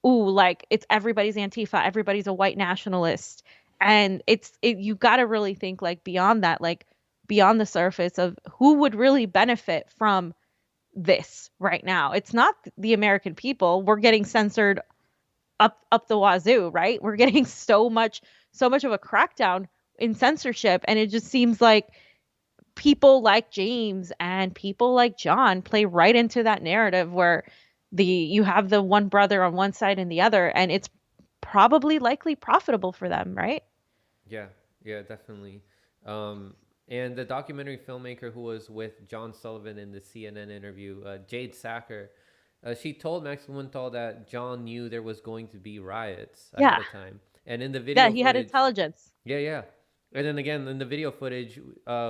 ooh, like it's everybody's Antifa, everybody's a white nationalist. And you got to really think like beyond that, like beyond the surface of who would really benefit from this right now. It's not the American people. We're getting censored up the wazoo, right? We're getting so much of a crackdown in censorship, and it just seems like people like James and people like John play right into that narrative where you have the one brother on one side and the other, and it's probably likely profitable for them, right? Yeah, yeah, definitely. Um, and the documentary filmmaker who was with John Sullivan in the CNN interview, Jade Sacker, she told Max Blumenthal that John knew there was going to be riots ahead Yeah. of time. And in the Yeah, video he had footage, intelligence. yeah, yeah. And then again, in the video footage,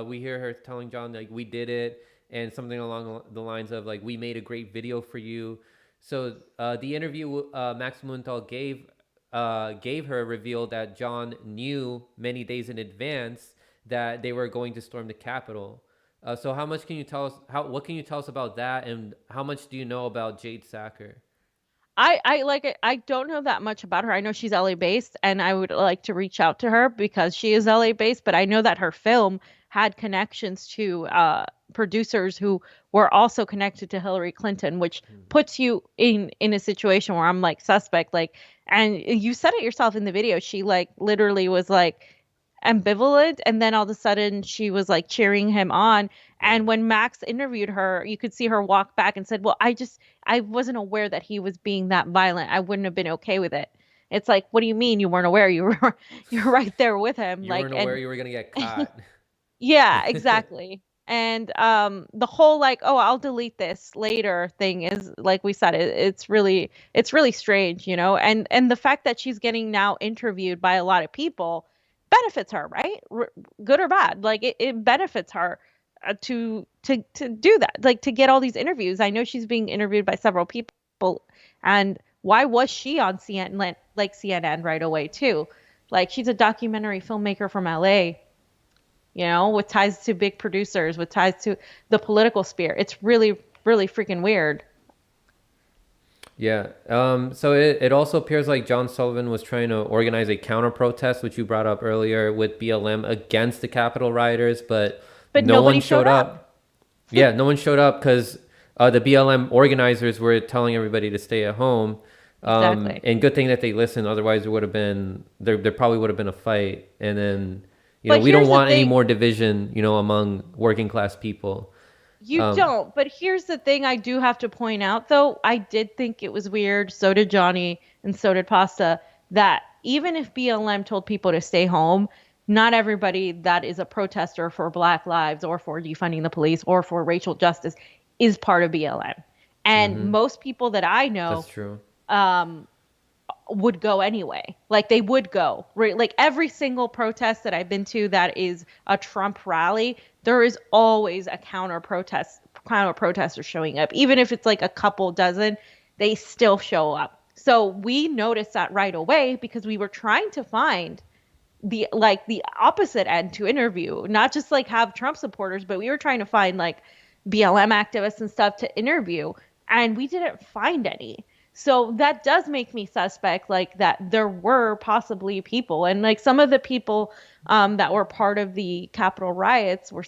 we hear her telling John, like, we did it, and something along the lines of, like, we made a great video for you. So the interview Max Blumenthal gave her revealed that John knew many days in advance that they were going to storm the Capitol. So how much can you tell us? What can you tell us about that, and how much do you know about Jade Sacker? I like it. I don't know that much about her. I know she's LA based, and I would like to reach out to her because she is LA based, but I know that her film had connections to producers who were also connected to Hillary Clinton, which puts you in a situation where I'm like suspect, like, and you said it yourself in the video. She like literally was like ambivalent, and then all of a sudden she was like cheering him on. Yeah. And when Max interviewed her, you could see her walk back and said, well, I wasn't aware that he was being that violent. I wouldn't have been okay with it. It's like, what do you mean you weren't aware? You were you're right there with him. You Like, weren't aware and you were gonna get caught. yeah, exactly. And the whole like, oh, I'll delete this later thing is like we said, it's really strange, you know. And the fact that she's getting now interviewed by a lot of people benefits her, right? Good or bad, like it benefits her to do that, like to get all these interviews. I know she's being interviewed by several people, and why was she on CNN, like CNN right away too? Like she's a documentary filmmaker from LA, you know, with ties to big producers, with ties to the political sphere. It's really, really freaking weird. Yeah. So it also appears like John Sullivan was trying to organize a counter protest, which you brought up earlier, with BLM against the Capitol rioters, but But no one nobody showed showed up. up. Yeah, no one showed up because the BLM organizers were telling everybody to stay at home. Exactly. And good thing that they listened. Otherwise, there probably would have been a fight. And then, But we don't here's the want any thing, more division, among working class people. you Um, don't. But here's the thing I do have to point out, though. I did think it was weird. So did Johnny, and so did Pasta, that even if BLM told people to stay home, not everybody that is a protester for Black lives or for defunding the police or for racial justice is part of BLM. And mhm, most people that I know that's true. um, would go anyway. Like they would go. Right? Like every single protest that I've been to that is a Trump rally, there is always a counter protester showing up. Even if it's like a couple dozen, they still show up. So we noticed that right away because we were trying to find the opposite end to interview, not just like have Trump supporters, but we were trying to find like BLM activists and stuff to interview, and we didn't find any. So that does make me suspect, like that there were possibly people, and like some of the people that were part of the Capitol riots were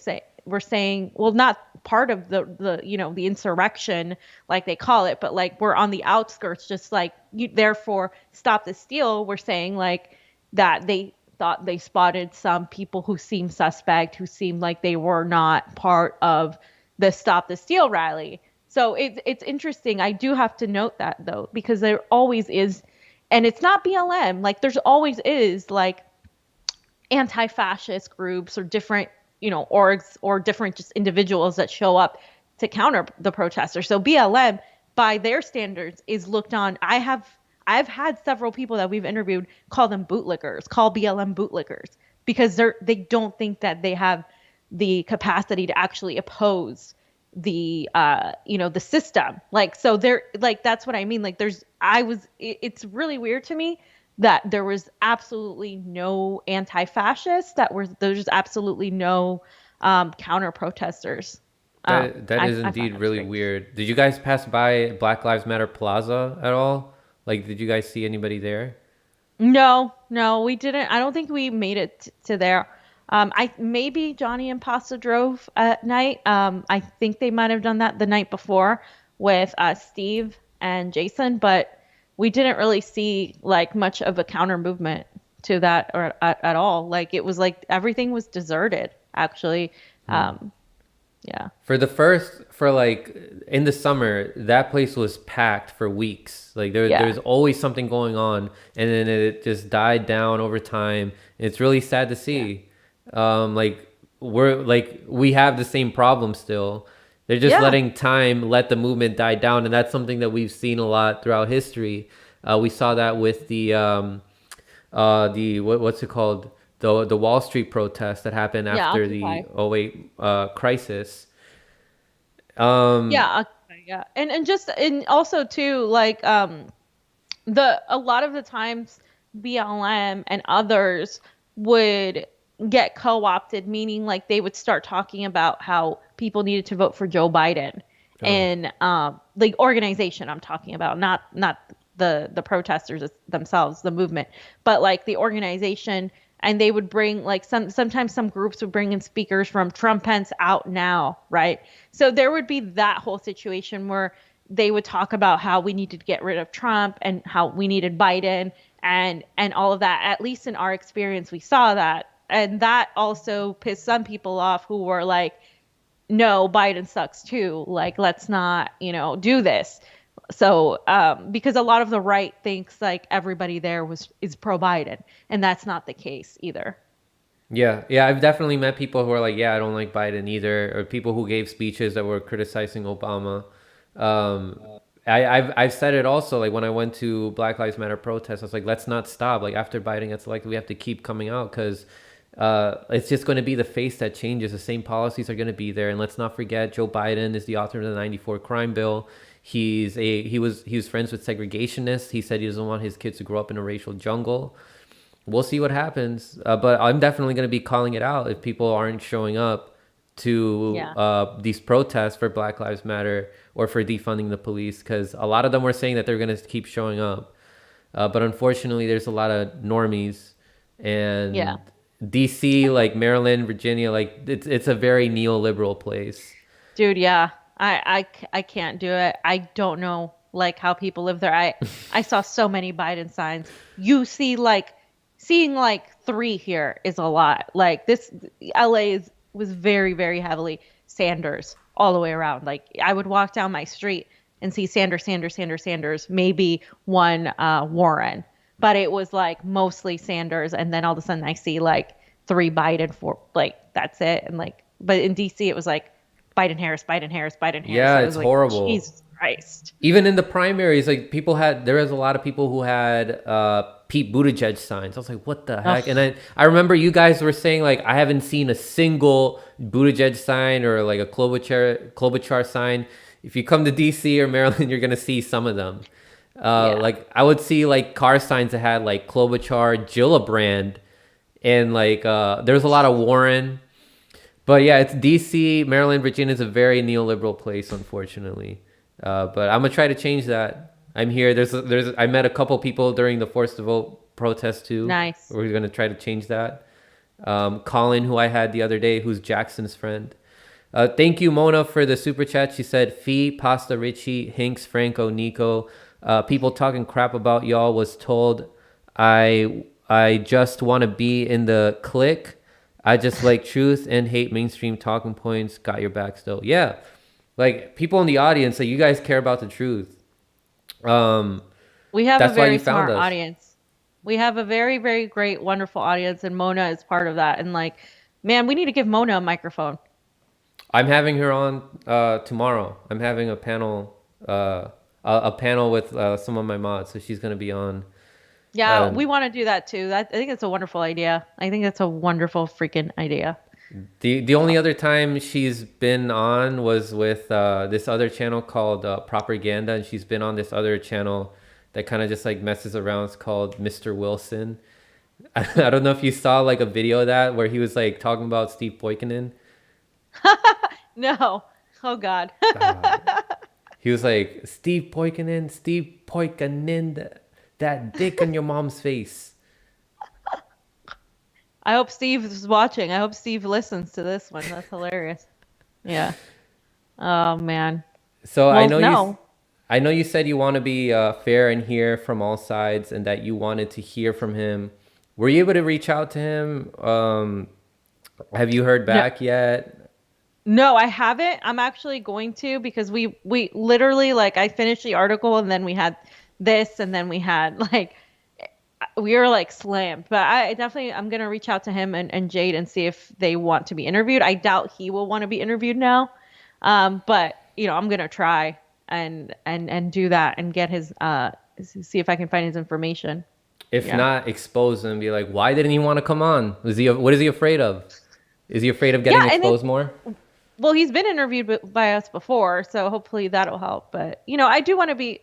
saying, well, not part of the the insurrection like they call it, but like we're on the outskirts, just like you, therefore stop the steal. We're saying like that they thought they spotted some people who seemed suspect, who seemed like they were not part of the Stop the Steal rally. So it's interesting. I do have to note that though, because there always is, and it's not BLM. Like there's always is like anti-fascist groups or different orgs or different just individuals that show up to counter the protesters. So BLM by their standards is looked on. I've had several people that we've interviewed call them bootlickers, call BLM bootlickers, because they don't think that they have the capacity to actually oppose the system. Like so they're like, that's what I mean. Like it's really weird to me that there was absolutely no anti-fascists, there's absolutely no counter protesters. That is I find indeed that really strange. weird. Did you guys pass by Black Lives Matter Plaza at all? Like, did you guys see anybody there? No, no, we didn't. I don't think we made it to there. I maybe Johnny and Pasta drove at night. I think they might have done that the night before with Steve and Jason, but we didn't really see like much of a counter movement to that or at all. Like it was like everything was deserted, actually. Hmm. Um, yeah. For like in the summer, that place was packed for weeks. Like Yeah. there's always something going on, and then it just died down over time. It's really sad to Yeah. see. Like we have the same problem still. They're just Yeah. letting time let the movement die down, and that's something that we've seen a lot throughout history. We saw that with the what's it called, the Wall Street protest that happened Yeah. after Occupy. the '08 crisis. Um, Yeah. Occupy. Yeah. And just and also too like the a lot of the times BLM and others would get co-opted, meaning like they would start talking about how people needed to vote for Joe Biden oh, and the organization I'm talking about, not the protesters themselves, the movement, but like the organization. And they would bring like sometimes some groups would bring in speakers from Trump Pence out now, right? So there would be that whole situation where they would talk about how we needed to get rid of Trump and how we needed Biden and all of that. At least in our experience, we saw that. And that also pissed some people off who were like, no, Biden sucks too. Like, let's not, do this. So, because a lot of the right thinks like everybody there is pro Biden, and that's not the case either. Yeah, yeah, I've definitely met people who are like, yeah, I don't like Biden either, or people who gave speeches that were criticizing Obama. Um, I've said it also, like when I went to Black Lives Matter protests, I was like, let's not stop. Like after Biden gets elected, we have to keep coming out because it's just going to be the face that changes. The same policies are going to be there, and let's not forget, Joe Biden is the author of the '94 crime bill. He was friends with segregationists. He said he doesn't want his kids to grow up in a racial jungle. We'll see what happens. But I'm definitely going to be calling it out if people aren't showing up to Yeah. these protests for Black Lives Matter or for defunding the police, because a lot of them were saying that they're going to keep showing up. But unfortunately, there's a lot of normies, Yeah. and DC, like Maryland, Virginia, like it's a very neoliberal place. Dude, yeah. I can't do it. I don't know like how people live there. I saw so many Biden signs. You see like seeing like 3 here is a lot. Like this LA was very, very heavily Sanders all the way around. Like I would walk down my street and see Sanders, Sanders, Sanders, Sanders, maybe one Warren. But it was like mostly Sanders, and then all of a sudden I see like 3 Biden, 4, like that's it. And like but in DC it was like Biden Harris, Biden Harris, Biden Harris. Yeah, I it's was like, horrible. Jesus Christ. Even in the primaries, like there was a lot of people who had Pete Buttigieg signs. I was like, what the heck? Ugh, And I remember you guys were saying like, I haven't seen a single Buttigieg sign or like a Klobuchar sign. If you come to DC or Maryland, you're gonna see some of them. yeah. Like I would see like car signs that had like Klobuchar, Gillibrand, and like there's a lot of Warren. But yeah, it's DC, Maryland, Virginia is a very neoliberal place, unfortunately. But I'm gonna try to change that. I'm here. I met a couple people during the Force to Vote protest too. Nice. We're gonna try to change that. Colin, who I had the other day, who's Jackson's friend. Thank you, Mona, for the super chat. She said, "Fee, Pasta Richie, Hinks, Franco, Nico. People talking crap about y'all was told I just want to be in the clique. I just like truth and hate mainstream talking points. Got your back still. Yeah, like people in the audience, like you guys care about the truth. Um, We have a that's why very you found smart us. audience. We have a very, very great, wonderful audience, and Mona is part of that. And like, man, we need to give Mona a microphone. I'm having her on tomorrow. I'm having a panel, a panel with some of my mods, so she's gonna be on. Yeah, Um, we want to do that too. I think it's a wonderful idea. I think that's a wonderful freaking idea. the only other time she's been on was with this other channel called Propaganda, and she's been on this other channel that kind of just like messes around. It's called Mr. Wilson. I don't know if you saw like a video of that where he was like talking about Steve Poikonen. No. Oh God. Uh, he was like, Steve Poikonen, that dick on your mom's face. I hope Steve is watching. I hope Steve listens to this one. That's hilarious. Yeah. Oh man. So Well, no. I know you said you want to be fair and hear from all sides, and that you wanted to hear from him. Were you able to reach out to him? Have you heard No. back yet? No, I haven't. I'm actually going to because we literally like I finished the article and then we had this and then we had like we were like slammed. But I definitely I'm gonna reach out to him and Jade and see if they want to be interviewed. I doubt he will want to be interviewed now. But I'm gonna try and do that and get his see if I can find his information. If Yeah. not, expose him. Be like, why didn't he want to come on? What is he afraid of? Is he afraid of getting Yeah, and then exposed more? well, he's been interviewed by us before, so hopefully that'll help. But I do want to be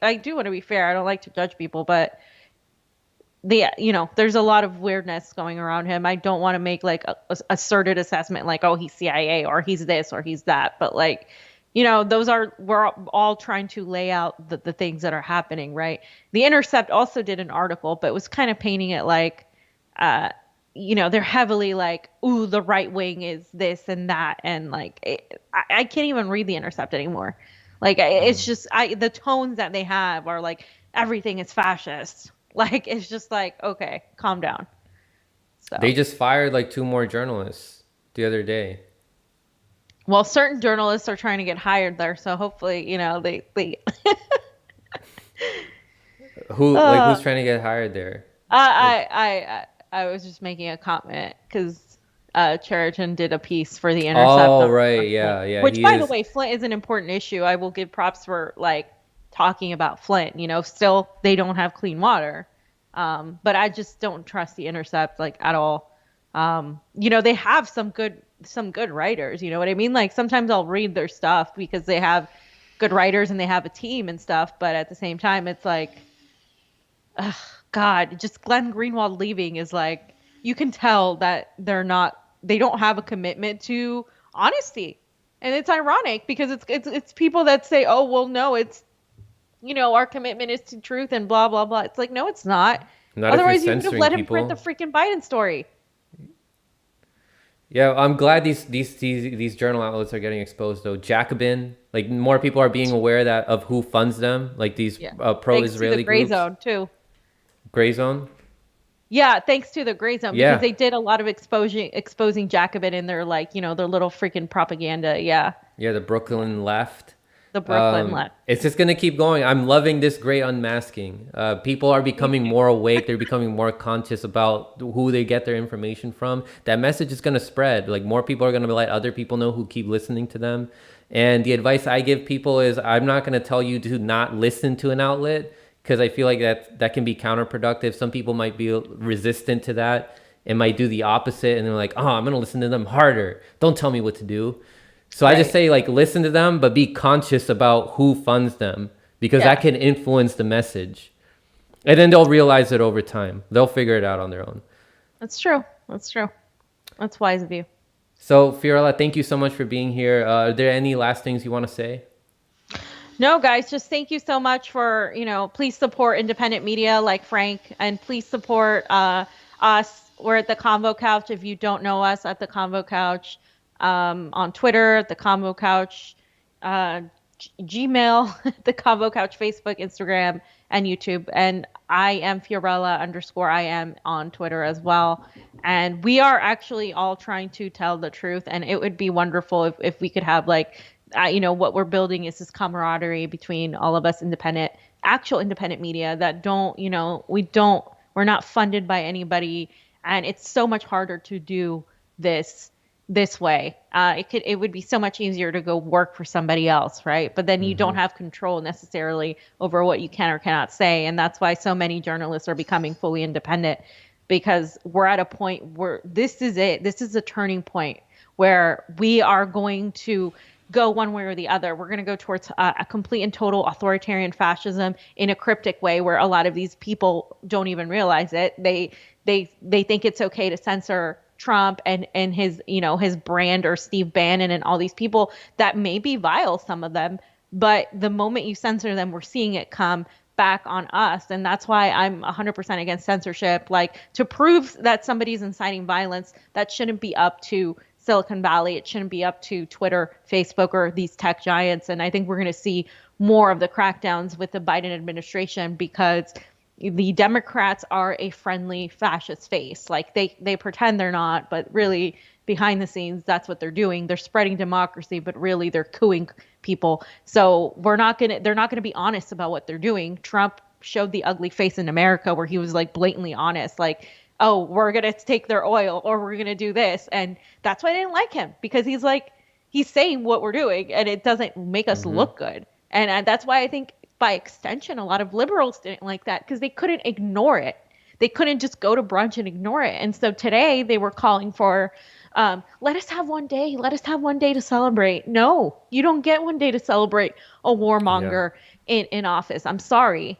fair. I don't like to judge people, but there's a lot of weirdness going around him. I don't want to make like a asserted assessment like, oh, he's CIA or he's this or he's that. But like, we're all trying to lay out the things that are happening, right? The Intercept also did an article, but was kind of painting it like, uh, they're heavily like, ooh, the right wing is this and that. And like, I can't even read the Intercept anymore. Like, it's Mm. just, the tones that they have are like, everything is fascist. Like, it's just like, okay, calm down. They So, just fired like two more journalists the other day. well, certain journalists are trying to get hired there. So hopefully, they Who like uh, who's trying to get hired there? Like, I was just making a comment because Cheriton did a piece for the Intercept oh on right, Flint, yeah, yeah. which, He by the is way, Flint is an important issue. I will give props for like talking about Flint. Still they don't have clean water, but I just don't trust the Intercept like at all. They have some good writers. You know what I mean? Like sometimes I'll read their stuff because they have good writers and they have a team and stuff. But at the same time, it's like, ugh, God, just Glenn Greenwald leaving is like, you can tell that they don't have a commitment to honesty. And it's ironic because it's people that say, "Oh, well, no, it's, our commitment is to truth and blah blah blah." It's like, no, it's not. not if you're Otherwise, you would have censoring let him print the people. freaking Biden story. Yeah, I'm glad these journal outlets are getting exposed though. Jacobin, like more people are being aware that of who funds them, like these Yeah. Thanks to the pro-Israeli gray groups. zone too. Gray Zone. Yeah, thanks to the gray zone because Yeah, they did a lot of exposing Jacobin in their like, their little freaking propaganda. Yeah. yeah, the Yeah. Brooklyn left. The Brooklyn left. It's just gonna keep going. I'm loving this great unmasking. People are Me becoming too. more awake. They're becoming more conscious about who they get their information from. That message is gonna spread. Like more people are gonna let other people know who keep listening to them. And the advice I give people is, I'm not gonna tell you to not listen to an outlet because I feel like that can be counterproductive. Some people might be resistant to that and might do the opposite, and they're like, "Oh, I'm gonna listen to them harder. Don't tell me what to do." So I just Right. say like listen to them, but be conscious about who funds them because that Yeah. can influence the message. And then they'll realize it over time. They'll figure it out on their own. That's true. That's true. That's wise of you. So Fiorella, thank you so much for being here. Are there any last things you want to say? No, guys, just thank you so much for, please support independent media like Frank, and please support us. We're at the Convo Couch. If you don't know us, at the Convo Couch, on Twitter, the Convo Couch, uh, Gmail, the Convo Couch, Facebook, Instagram, and YouTube. And I am Fiorella _ I am on Twitter as well. And we are actually all trying to tell the truth. And it would be wonderful if we could have like, what we're building is this camaraderie between all of us actual independent media that don't, we're not funded by anybody. And it's so much harder to do this way. It would be so much easier to go work for somebody else, right? But then you don't Mm-hmm. have control necessarily over what you can or cannot say. And that's why so many journalists are becoming fully independent, because we're at a point where this is it. This is a turning point where we are going to go one way or the other. We're going to go towards a complete and total authoritarian fascism in a cryptic way, where a lot of these people don't even realize it. They think it's okay to censor Trump and his brand, or Steve Bannon and all these people that may be vile, some of them, but the moment you censor them, we're seeing it come back on us. And that's why I'm 100% against censorship. Like, to prove that somebody's inciting violence, that shouldn't be up to Silicon Valley. It shouldn't be up to Twitter, Facebook, or these tech giants. And I think we're going to see more of the crackdowns with the Biden administration, because the Democrats are a friendly fascist face. Like, they pretend they're not, but really behind the scenes, that's what they're doing. They're spreading democracy, but really they're cooing people. So they're not gonna be honest about what they're doing. Trump showed the ugly face in America where he was like blatantly honest, like, oh, we're gonna take their oil, or we're gonna do this. And that's why I didn't like him, because he's saying what we're doing and it doesn't make us Mm-hmm. look good. And that's why I think, by extension, a lot of liberals didn't like that, because they couldn't ignore it. They couldn't just go to brunch and ignore it. And so today they were calling for, let us have one day. Let us have one day to celebrate. No, you don't get one day to celebrate a Yeah. warmonger in office. I'm sorry.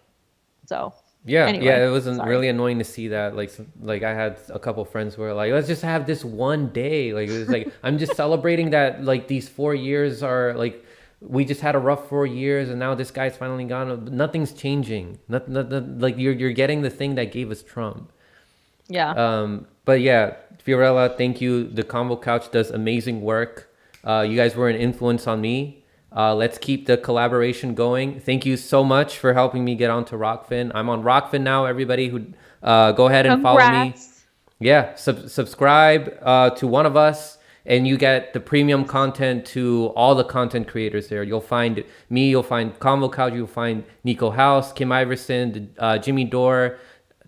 So Yeah, anyway, yeah, it was sorry. really annoying to see that. Like, like I had a couple friends who were like, "Let's just have this one day." Like, it was like I'm just celebrating that like these 4 years are like we just had a rough 4 years, and now this guy's finally gone. Nothing's changing. Like you're getting the thing that gave us Trump. Yeah. But yeah, Fiorella, thank you. The Combo Couch does amazing work. You guys were an influence on me. Let's keep the collaboration going. Thank you so much for helping me get onto Rockfin. I'm on Rockfin now. Everybody who go ahead and follow me. Congrats. Yeah, subscribe to one of us, and you get the premium content to all the content creators there. You'll find me, you'll find Convo Couch, you'll find Nico House, Kim Iverson, Jimmy Dore,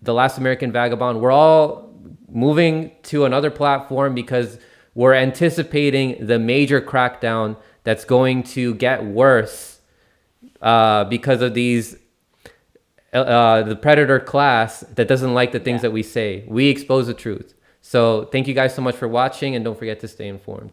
The Last American Vagabond. We're all moving to another platform because we're anticipating the major crackdown that's going to get worse because of these the predator class that doesn't like the things that we say. We expose the truth. So thank you guys so much for watching, and don't forget to stay informed.